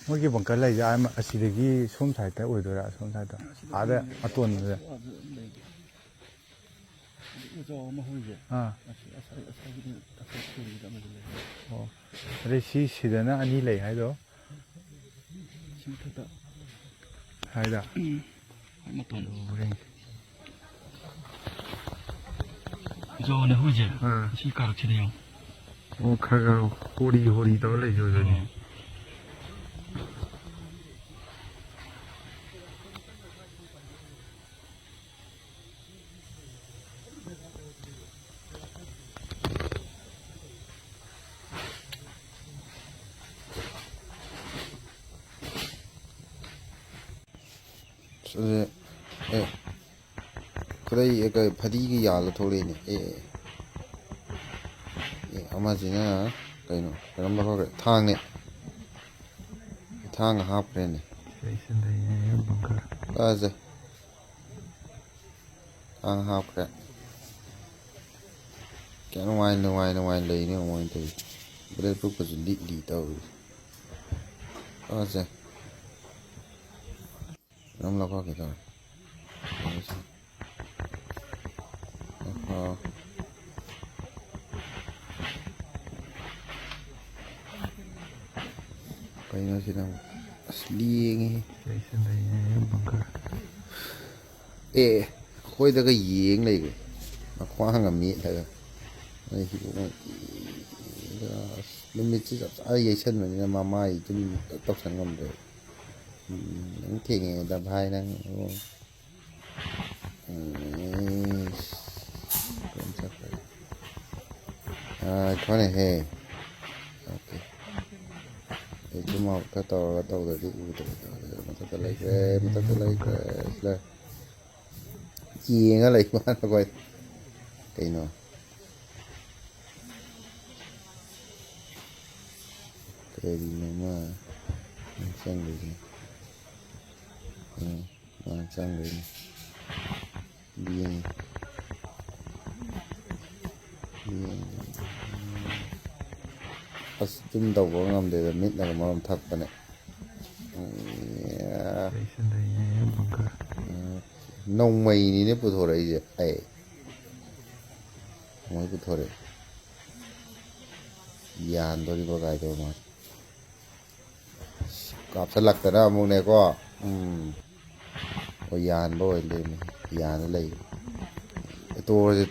ꯃꯣꯏꯒꯤ ꯕꯪꯀꯔ ꯂꯩꯖꯦ ꯑꯁꯤꯗꯒꯤ ꯁꯣꯝ ꯁꯥꯏꯗꯇ ꯑꯣꯏꯗꯣꯏꯔꯥ ꯁꯣꯝ ꯁꯥꯏꯗꯇ ꯑꯥꯗ ꯑꯇꯣꯟꯕꯗ ꯑꯣ ꯑꯗꯩ ꯁꯤꯗꯅ ꯑꯅꯤ ꯂꯩ ꯍꯥꯏꯗꯣ ꯍꯥꯏꯗ ꯖꯣꯅꯦ ꯍꯨꯏꯁꯦ ꯁꯤ ꯀꯥꯔꯛꯁꯤꯗ ꯌꯦꯡꯉꯣ ꯑꯣ ꯈꯔ ꯍꯣꯔꯤ ꯍꯣꯔꯤ ꯇꯧꯔ ꯂꯩꯖꯦ ꯑꯣꯏꯗꯣꯏꯅꯤ ꯈꯨꯗꯩ ꯐꯗꯤꯒ ꯌꯥꯜꯂ ꯊꯣꯛꯂꯛꯏꯅꯦ ꯑꯃꯁꯤꯅ ꯀꯩꯅꯣ ꯀꯔꯝꯕ ꯍꯧꯔꯦ ꯊꯥꯡꯅꯦ ꯊꯥꯡꯒ ꯍꯥꯞꯈ꯭ꯔꯦꯅꯦ ꯐꯖꯩ ꯊꯥꯡ ꯍꯥꯞꯈ꯭ꯔꯦ ꯀꯌꯥ ꯅꯨꯡꯉꯥꯏ ꯂꯩꯅꯦ ꯀꯃꯥꯏꯅ ꯇꯧꯋꯤ ꯕ꯭ꯔꯦꯛ ꯄ꯭ꯔꯨꯞꯀꯁꯨ ꯂꯤ ꯇꯧꯔꯤ ꯐꯖꯩ ꯀꯔꯝ ꯂꯧꯈꯠꯀꯦ ꯇꯧꯔꯦ ꯀꯩꯅꯣ ꯁꯤꯅ ꯑꯁ ꯂꯦꯡꯉꯦ ꯑꯩꯈꯣꯏꯗꯒ ꯌꯦꯡ ꯂꯩꯈ꯭ꯔꯦ ꯃꯈ꯭ꯋꯥꯡꯒ ꯃꯦꯠꯂꯒ ꯅꯨꯃꯤꯠꯁꯤ ꯆꯞ ꯆꯥꯅ ꯌꯩꯁꯟꯕꯅꯤꯅ ꯃꯃꯥꯏ ꯑꯗꯨꯝ ꯇꯧꯁꯟ ꯉꯝꯗ꯭ꯔꯦ ꯅꯪ ꯊꯦꯡꯉꯦꯗ ꯚꯥꯏ ꯅꯪ ꯈꯣꯅꯦꯍꯦ ꯑꯣꯀꯦ ꯑꯩ ꯖꯨꯝ ꯑꯥꯎꯠ ꯈꯔ ꯇꯧꯔꯒ ꯇꯧꯗ꯭ꯔꯗꯤ ꯎꯗ꯭ꯔꯦ ꯃꯊꯛꯇ ꯂꯩꯈ꯭ꯔꯦ ꯌꯦꯡꯉ ꯂꯩ ꯃꯥꯅꯈꯣꯏ ꯀꯩꯅꯣ ꯀꯔꯤꯅꯣꯃ ꯆꯪꯗꯣꯏꯅꯤ ꯆꯪꯗꯣꯏꯅꯤ ꯑꯁ ꯖꯨꯝ ꯇꯧꯕ ꯉꯝꯗꯦꯗ ꯃꯤꯠꯅꯒ ꯃꯔꯣꯝ ꯊꯛꯄꯅꯦ ꯅꯣꯡꯃꯩꯅꯤꯅꯦ ꯄꯨꯊꯣꯔꯛꯏꯁꯦ ꯅꯣꯡꯃꯩ ꯄꯨꯊꯣꯔꯛꯑꯦ ꯌꯥꯟꯗꯣꯔꯤꯕ ꯀꯥꯏꯗꯧ ꯃꯥ ꯀꯥꯞꯁꯤꯜꯂꯛꯇꯅ ꯑꯃꯨꯛꯅꯦꯀꯣ ꯌꯥꯟꯕ ꯑꯣꯏ ꯂꯩꯔꯝꯃꯦ ꯌꯥꯟꯅ ꯂꯩ ꯇꯣꯛꯑꯁꯦ